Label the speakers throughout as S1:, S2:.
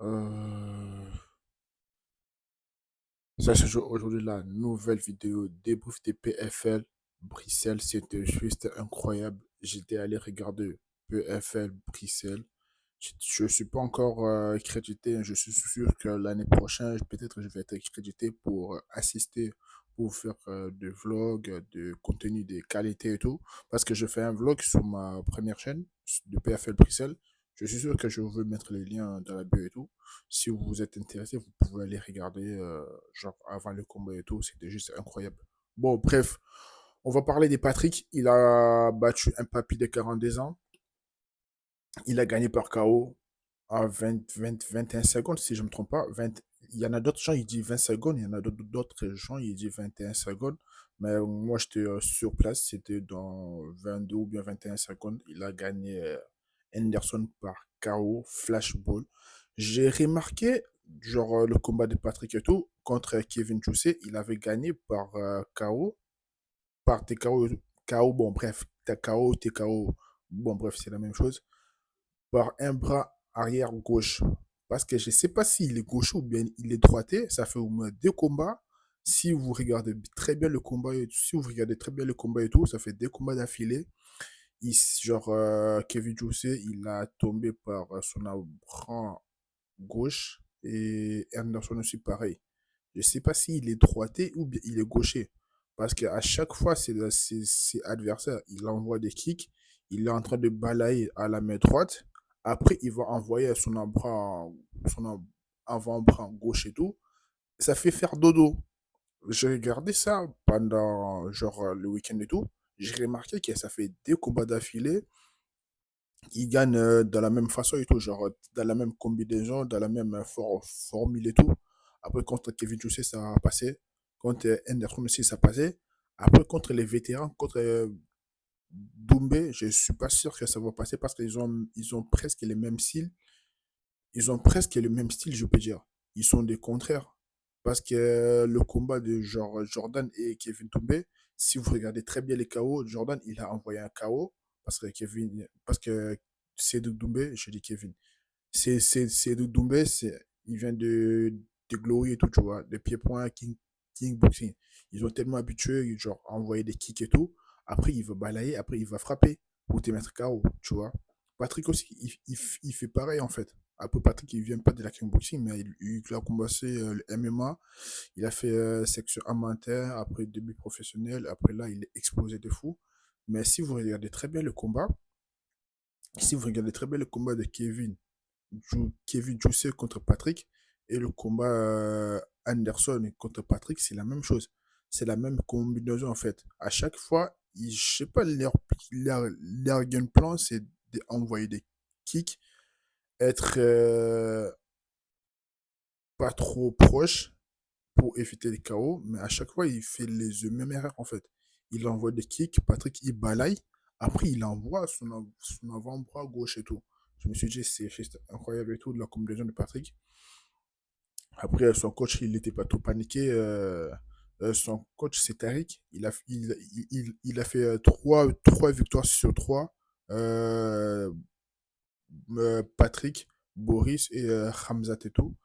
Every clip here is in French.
S1: Euh, Ça se joue aujourd'hui la nouvelle vidéo débrief des PFL Bruxelles. C'était juste incroyable. J'étais allé regarder PFL Bruxelles. Je suis pas encore crédité. Je suis sûr que l'année prochaine, peut-être je vais être crédité pour assister, pour faire des vlogs, de contenu de qualité et tout. Parce que je fais un vlog sur ma première chaîne de PFL Bruxelles. Je suis sûr que je vais mettre les liens dans la bio et tout. Si vous êtes intéressé, vous pouvez aller regarder, genre avant le combat et tout, c'était juste incroyable. Bon, bref, on va parler des Patrick. Il a battu un papy de 42 ans. Il a gagné par KO à 21 secondes, si je ne me trompe pas. Il y en a d'autres gens, ils disent 20 secondes. Il y en a d'autres gens, ils disent 21 secondes. Mais moi, j'étais sur place. C'était dans 22 ou bien 21 secondes. Il a gagné Henderson par KO, flashball. J'ai remarqué, genre, le combat de Patrick et tout, contre Kevin Jousset, il avait gagné par KO, par TKO, KO, bon, bref, TKO, TKO, bon, bref, c'est la même chose par un bras arrière gauche. Parce que je ne sais pas s'il est gaucher ou bien il est droitier. Ça fait au moins deux combats. Si vous regardez très bien le combat, si vous regardez très bien le combat et tout, ça fait deux combats d'affilée. Genre, Kevin Jousset, il a tombé par son bras gauche et Anderson aussi pareil. Je ne sais pas s'il est droitier ou bien il est gaucher. Parce qu'à chaque fois, c'est adversaire. Il envoie des kicks. Il est en train de balayer à la main droite. Après, il va envoyer son avant-bras gauche et tout. Ça fait faire dodo. J'ai regardé ça pendant genre le week-end et tout. J'ai remarqué que ça fait deux combats d'affilée. Il gagne de la même façon et tout, genre dans la même combinaison, dans la même formule et tout. Après, contre Kevin Jousset, ça a passé. Contre Henderson aussi, ça a passé. Après, contre les vétérans, contre Doumbé, je suis pas sûr que ça va passer parce qu'ils ont presque les mêmes styles. Ils ont presque le même style, je peux dire. Ils sont des contraires. Parce que le combat de genre Jordan et Kevin Doumbé, si vous regardez très bien les KO, Jordan, il a envoyé un KO parce que Seydou Doumbé, je dis Kevin, Seydou Doumbé, il vient de Glory et tout, tu vois, de pied-point, King Boxing. Ils ont tellement habitué, genre, à envoyer des kicks et tout. Après, il va balayer, après, il va frapper pour te mettre KO, tu vois. Patrick aussi, il fait pareil, en fait. Après, Patrick, il vient pas de la kickboxing, mais il a commencé le MMA. Il a fait section amateur, après début professionnel. Après, là, il est explosé de fou. Mais si vous regardez très bien le combat de Kevin Jousset contre Patrick et le combat Anderson contre Patrick, c'est la même chose. C'est la même combinaison en fait. À chaque fois, je sais pas, leur game plan, c'est d'envoyer des kicks, être pas trop proche pour éviter les KO, mais à chaque fois, il fait les mêmes erreurs en fait. Il envoie des kicks, Patrick il balaye, après il envoie son avant-bras gauche et tout. Je me suis dit, c'est juste incroyable et tout de la combinaison de Patrick. Après, son coach, il n'était pas trop paniqué. Son coach, c'est Tariq. Il a fait trois victoires sur trois. Euh, Patrick, Boris et Hamzat et tout.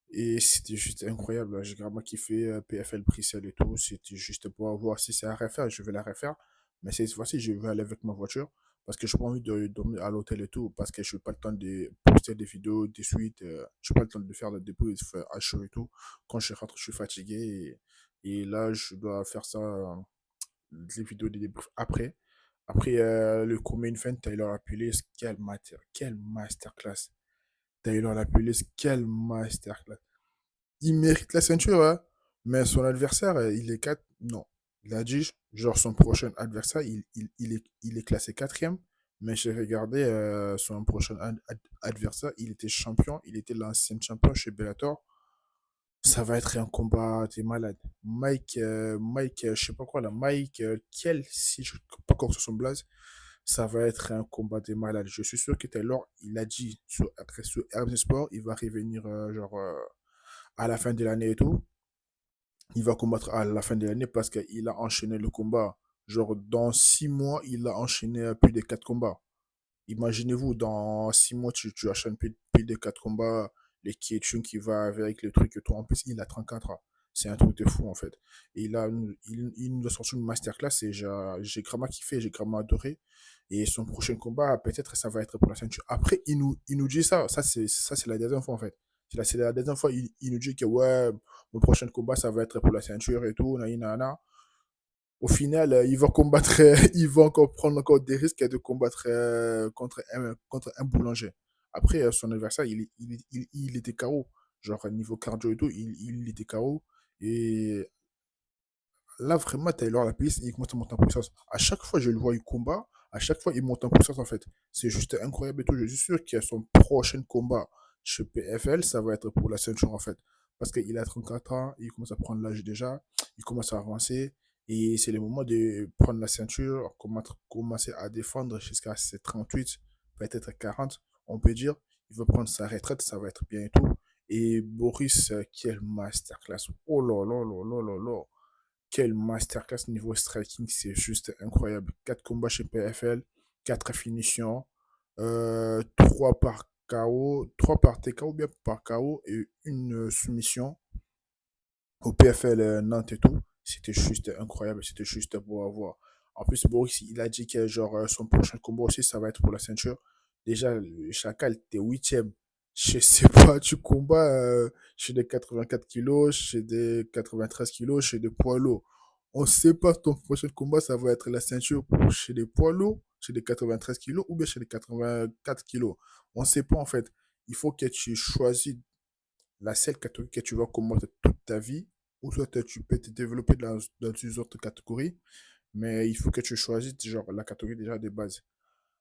S1: Et c'était juste incroyable. J'ai vraiment kiffé PFL Bruxelles et tout. C'était juste pour voir si c'est à refaire. Je vais la refaire. Mais cette fois-ci, je vais aller avec ma voiture. Parce que je n'ai pas envie de dormir à l'hôtel et tout. Parce que je n'ai pas le temps de poster des vidéos de suite. Je n'ai pas le temps de faire le début à chaud et tout. Quand je rentre, je suis fatigué. Et là, je dois faire ça, les vidéos de débrief après. Après le Common Event, Taylor Appelis, quelle masterclass. Taylor Appelis, quelle masterclass. Il mérite la ceinture, hein. Mais son adversaire, il est 4. Non. Il a dit, genre, son prochain adversaire, il est classé quatrième. Mais j'ai regardé son prochain adversaire, il était champion, il était l'ancien champion chez Bellator. Ça va être un combat, t'es malade. Je sais pas quoi là, Mike, Kiel, si je ne sais pas encore sur son blaze, ça va être un combat des malades. Je suis sûr que Taylor, il a dit sur RMC Sport, il va revenir genre à la fin de l'année et tout. Il va combattre à la fin de l'année parce qu'il a enchaîné le combat. Genre, dans 6 mois, il a enchaîné plus de 4 combats. Imaginez-vous, dans 6 mois, tu enchaînes plus de 4 combats. les catchings qui va avec, les trucs et tout. En plus, il a 34 ans. C'est un truc de fou, en fait. Et il nous a sorti une masterclass et j'ai vraiment kiffé, j'ai vraiment adoré. Et son prochain combat, peut-être, ça va être pour la ceinture. Après, il nous dit ça, c'est la deuxième fois, en fait. C'est la deuxième fois, il nous dit que, ouais, mon prochain combat, ça va être pour la ceinture et tout, na. Au final, il va combattre, il va encore prendre encore des risques de combattre contre un boulanger. Après, son adversaire, il était KO. Genre, niveau cardio et tout, il était KO. Et là, vraiment, Taylor la piste, il commence à monter en puissance. À chaque fois, je le vois, il combat. À chaque fois, il monte en puissance, en fait. C'est juste incroyable et tout. Je suis sûr que son prochain combat chez PFL, ça va être pour la ceinture, en fait. Parce qu'il a 34 ans, il commence à prendre l'âge déjà, il commence à avancer. Et c'est le moment de prendre la ceinture, commencer à défendre jusqu'à ses 38, peut-être 40, on peut dire. Il va prendre sa retraite, ça va être bien et tout. Et Boris, quel masterclass. Oh là là là là là là. Quel masterclass niveau striking, c'est juste incroyable. 4 combats chez PFL, 4 finitions, 3 par KO, 3 par TKO ou bien par KO et une soumission au PFL Nantes et tout. C'était juste incroyable, c'était juste beau à voir. En plus, Boris, il a dit que genre, son prochain combat aussi, ça va être pour la ceinture. Déjà, le Chacal, t'es huitième. Je sais pas, tu combats chez des 84 kilos, chez des 93 kilos, chez des poids lourds. On sait pas ton prochain combat, ça va être la ceinture pour chez des poids lourds, chez des 93 kilos ou bien chez des 84 kilos. On sait pas en fait. Il faut que tu choisisses la seule catégorie que tu vas combattre toute ta vie, ou soit tu peux te développer dans une autre catégorie, mais il faut que tu choisisses genre la catégorie déjà de base.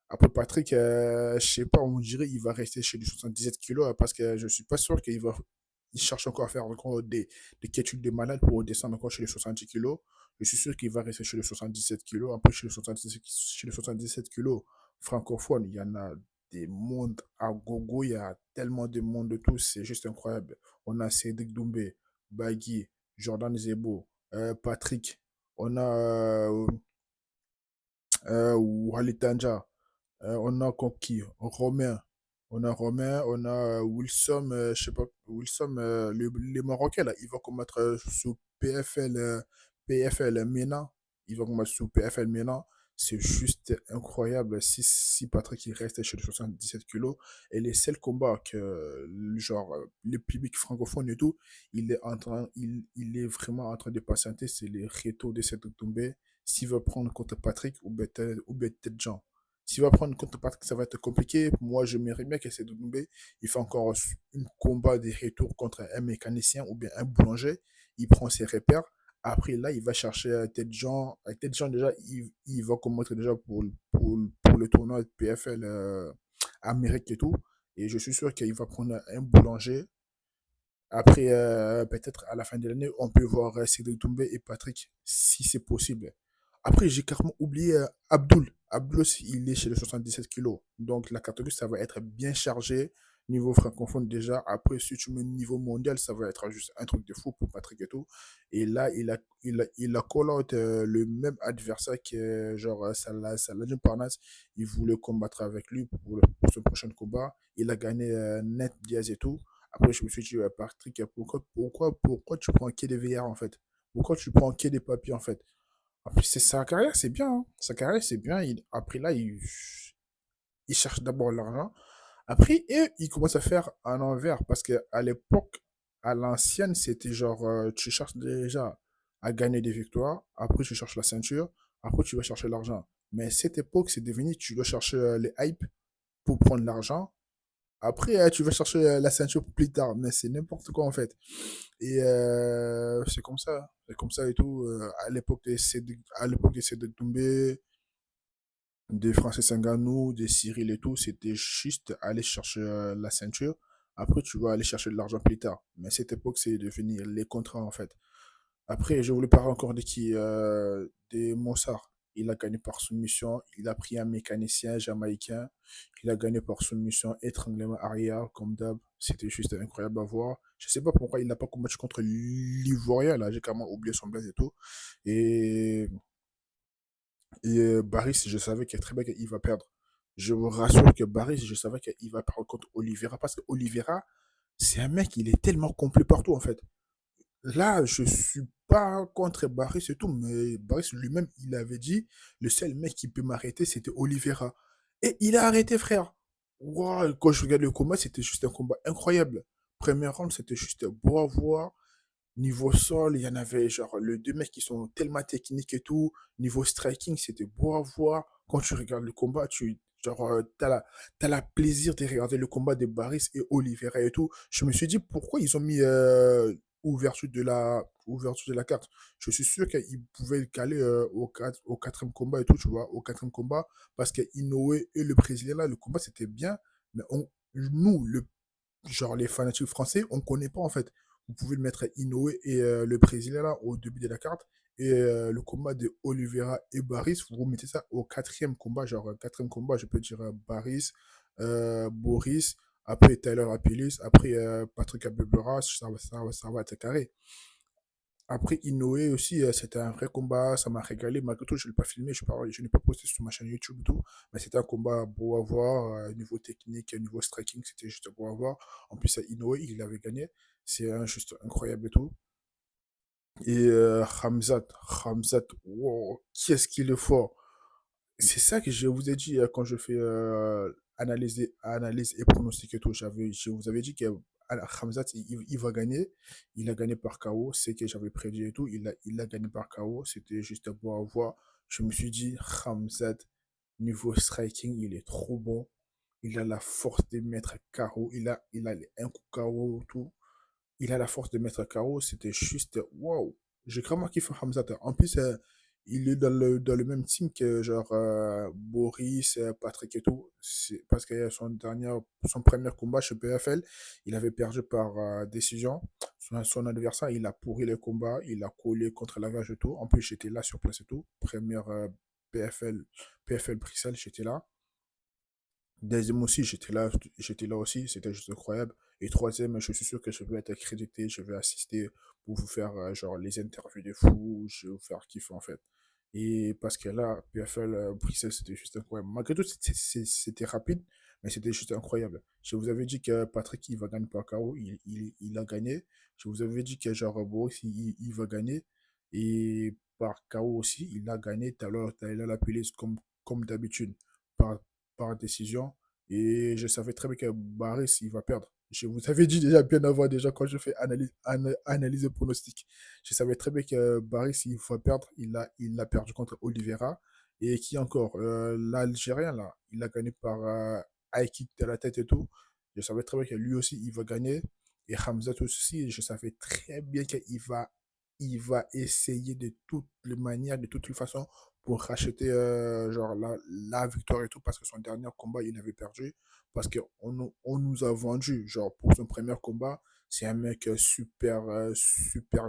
S1: Après Patrick, je sais pas, on dirait il va rester chez les 77 kilos parce que je suis pas sûr qu'il va. Il cherche encore à faire encore des calculs de malade pour descendre encore chez les 70 kilos. Je suis sûr qu'il va rester chez les 77 kilos. Après, chez les 77 kilos francophones, il y en a des mondes à gogo. Il y a tellement de monde de tous. C'est juste incroyable. On a Cédric Doumbé, Bagui, Jordan Zebo, Patrick. On a Walid Tanja. On a Conquis, Romain. On a Wilson, je sais pas, Wilson, le Marocain, là, il va combattre sous PFL, PFL Mena. Il va combattre sous PFL Mena. C'est juste incroyable. Si Patrick il reste chez les 77 kilos, et les seuls combats que, genre, le public francophone et tout, il est vraiment en train de patienter, c'est les retours de cette tombée. S'il veut prendre contre Patrick ou peut-être Jean. S'il va prendre une contrepartie, ça va être compliqué. Moi, je m'aimerais bien qu'elle Doumbé, il fait encore un combat de retour contre un mécanicien ou bien un boulanger. Il prend ses repères. Après, là, il va chercher Ted Jean. Ted Jean, déjà, il va combattre déjà pour le tournoi de PFL Amérique et tout. Et je suis sûr qu'il va prendre un boulanger. Après, peut-être à la fin de l'année, on peut voir Cédric Doumbé et Patrick, si c'est possible. Après, j'ai carrément oublié Abdul. Abdul aussi, il est chez les 77 kilos. Donc, la catégorie, ça va être bien chargé. Niveau francophone, déjà. Après, si tu mets niveau mondial, ça va être juste un truc de fou pour Patrick et tout. Et là, il a call out le même adversaire que, genre, Saladin Parnasse. Il voulait combattre avec lui pour son prochain combat. Il a gagné net Diaz et tout. Après, je me suis dit, Patrick, pourquoi tu prends que des VR en fait? Pourquoi tu prends que des papiers en fait? En plus, c'est sa carrière, c'est bien, hein. Sa carrière, c'est bien. Après, là, il cherche d'abord l'argent. Après, et il commence à faire un envers parce qu'à l'époque, à l'ancienne, c'était genre, tu cherches déjà à gagner des victoires. Après, tu cherches la ceinture. Après, tu vas chercher l'argent. Mais cette époque, c'est devenu, tu dois chercher les hypes pour prendre l'argent. Après, tu vas chercher la ceinture plus tard, mais c'est n'importe quoi en fait. Et c'est comme ça. C'est comme ça et tout. À l'époque de Cédric Doumbé, des Francis Ngannou, des Cyril et tout, c'était juste aller chercher la ceinture. Après, tu vas aller chercher de l'argent plus tard. Mais cette époque, c'est devenir les contrats en fait. Après, je voulais parler encore de qui de Mossart. Il a gagné par soumission. Il a pris un mécanicien jamaïcain. Il a gagné par soumission, étranglement arrière, comme d'hab. C'était juste incroyable à voir. Je sais pas pourquoi il n'a pas combattu contre l'Ivoirien. Là, j'ai carrément oublié son blaze et tout. Et, Baris, je savais qu'il très bien qu'il va perdre. Je vous rassure que Baris, je savais qu'il va perdre contre Oliveira. Parce que Oliveira, C'est un mec, il est tellement complet partout, en fait. Là, je suis pas contre Barris et tout, mais Barris lui-même, il avait dit, le seul mec qui peut m'arrêter, c'était Oliveira. Et il a arrêté, frère. Wow, quand je regarde le combat, c'était juste un combat incroyable. Premier round, c'était juste beau à voir. Niveau sol, il y en avait genre les deux mecs qui sont tellement techniques et tout. Niveau striking, c'était beau à voir. Quand tu regardes le combat, t'as la plaisir de regarder le combat de Barris et Oliveira et tout. Je me suis dit pourquoi ils ont mis ouverture de la carte. Je suis sûr qu'ils pouvaient le caler au quatrième combat et tout, tu vois, au quatrième combat, parce que Inoue et le Brésilien là, le combat c'était bien, mais nous, genre les fanatiques français, on ne connaît pas en fait. Vous pouvez le mettre Inoue et le Brésilien là au début de la carte. Et le combat de Oliveira et Baris, vous remettez ça au quatrième combat. Genre, quatrième combat, je peux dire Baris, Boris, après Tyler Apilis, après Patrick Abebera, ça va être carré. Après, Inoue aussi, c'était un vrai combat, ça m'a régalé. Malgré tout, je ne l'ai pas filmé, je n'ai pas posté sur ma chaîne YouTube et tout. Mais c'était un combat beau à voir, niveau technique, niveau striking, c'était juste beau à voir. En plus, Inoue, il avait gagné. C'est juste incroyable et tout. Et Hamzat, wow, qu'est-ce qu'il est fort. C'est ça que je vous ai dit quand je fais analyse et pronostic et tout. Je vous avais dit que Hamzat, il va gagner. Il a gagné par KO. C'est que j'avais prédit et tout. Il a gagné par KO. C'était juste beau à voir. Je me suis dit, Hamzat, niveau striking, il est trop bon. Il a la force de mettre KO. Il a un coup KO, tout. Il a la force de mettre KO. C'était juste, wow. J'ai vraiment kiffé Hamzat. En plus, il est dans le même team que genre Boris, Patrick et tout. Parce que son premier combat chez PFL, il avait perdu par décision. Son adversaire, il a pourri le combat, il a collé contre la cage et tout. En plus, j'étais là sur place et tout. Première PFL Bruxelles, j'étais là. Deuxième aussi, j'étais là aussi, c'était juste incroyable. Et troisième, je suis sûr que je vais être crédité, je vais assister pour vous faire genre les interviews de fous, je vais vous faire kiffer en fait. Et parce que là, PFL Bruxelles, c'était juste incroyable. Malgré tout, c'était rapide, mais c'était juste incroyable. Je vous avais dit que Patrick, il va gagner par KO, il a gagné. Je vous avais dit que genre Boris, il va gagner. Et par KO aussi, il a gagné. Tyler Lapillé comme d'habitude. Par par décision. Et je savais très bien que Baris, il va perdre. Je vous avais dit déjà bien avant, déjà, quand je fais analyse de pronostic. Je savais très bien que Baris, il va perdre. Il a perdu contre Oliveira. Et qui encore l'Algérien, là, il a gagné par high kick de la tête et tout. Je savais très bien que lui aussi, il va gagner. Et Hamza aussi, je savais très bien qu'il va essayer de toutes les manières, de toutes les façons, pour racheter genre la victoire et tout parce que son dernier combat il avait perdu parce qu'on nous a vendu genre pour son premier combat c'est un mec super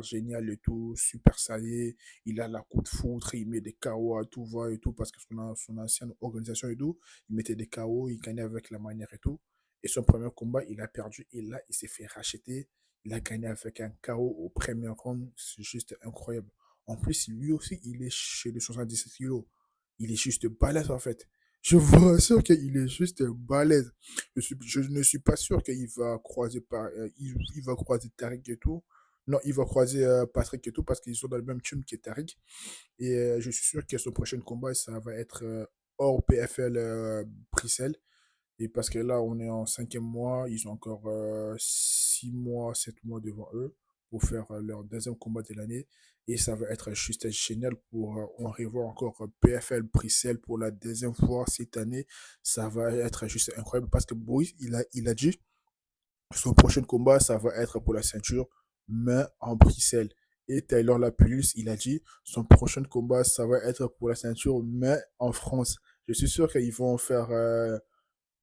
S1: génial et tout super salé il a la coup de foudre il met des KO à tout va et tout parce que son ancienne organisation et tout il mettait des KO il gagnait avec la manière et tout et son premier combat il a perdu et là il s'est fait racheter il a gagné avec un KO au premier round c'est juste incroyable en plus, lui aussi, il est chez les 77 kilos. Il est juste balèze, en fait. Je vous assure qu'il est juste balèze. Je ne suis pas sûr qu'il va croiser il va croiser Tariq et tout. Non, il va croiser Patrick et tout parce qu'ils sont dans le même team que Tariq. Et je suis sûr que son prochain combat, ça va être hors PFL Bruxelles. Et parce que là, on est en cinquième mois, ils ont encore 6 mois, 7 mois devant eux pour faire leur deuxième combat de l'année. Et ça va être juste génial pour on revoir encore PFL Bruxelles pour la deuxième fois cette année. Ça va être juste incroyable parce que Boris, il a dit son prochain combat, ça va être pour la ceinture, mais en Bruxelles. Et Taylor Lapulus, il a dit son prochain combat, ça va être pour la ceinture, mais en France. Je suis sûr qu'ils vont faire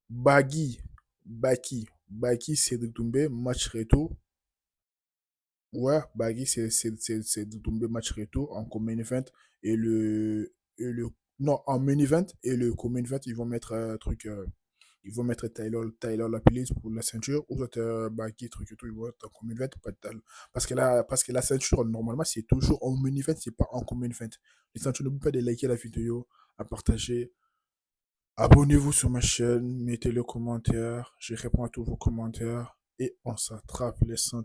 S1: Bagui, Baki, Cédric Doumbé, match retour. Ouais, Bagui, c'est Doumbé, match retour en common event. Non, en main event et le common event, ils vont mettre ils vont mettre Tyler Lapillise pour la ceinture, ou soit Bagui, truc et tout, ils vont être en common event. Parce que la ceinture, normalement, c'est toujours en main event, c'est pas en common event. Les ceintures, n'oubliez pas de liker la vidéo, à partager. Abonnez-vous sur ma chaîne, mettez le commentaire, je réponds à tous vos commentaires. et on s'attrape les ceintures.